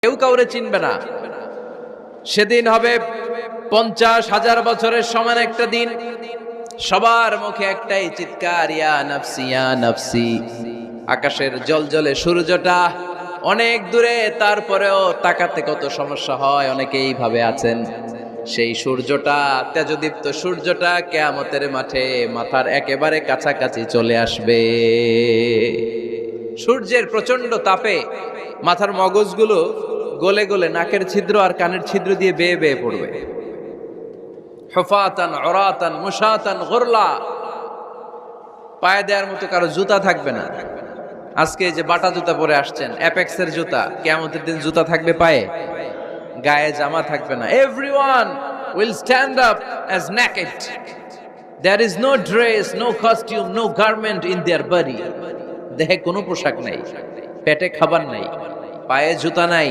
কেউ কাউরে চিনবে না। সেদিন হবে 50,000 বছরের সমান একটা দিন। সবার মুখে একটাই চিৎকার, ইয়া নাফসি ইয়া নাফসি। আকাশের জ্বলজ্বলে সূর্যটা অনেক দূরে, তারপরেও তাকাতে কত সমস্যা হয়। অনেকে এইভাবে আছেন। সেই সূর্যটা, তেজদীপ্ত সূর্যটা কিয়ামতের মাঠে মাথার একেবারে কাছাকাছি চলে আসবে। সূর্যের প্রচন্ড তাপে মাথার মগজগুলো গলে গলে নাকের ছিদ্র আর কানের ছিদ্র দিয়ে বেয়ে বেয়ে পড়বে। হুফাতান উরাতান মুশাতান গুরলা, পায়ে দেওয়ার মতো কারো জুতা থাকবে না। আজকে যে বাটা জুতা পরে আসছেন, অ্যাপেক্সের জুতা, কিয়ামতের দিন জুতা থাকবে পায়ে, গায়ে জামা থাকবে না। Everyone will stand up as naked. There is no dress, no costume, no garment in their body. দেহে কোনো পোশাক নাই, পেটে খাবার নাই, পায়ে জুতা নাই,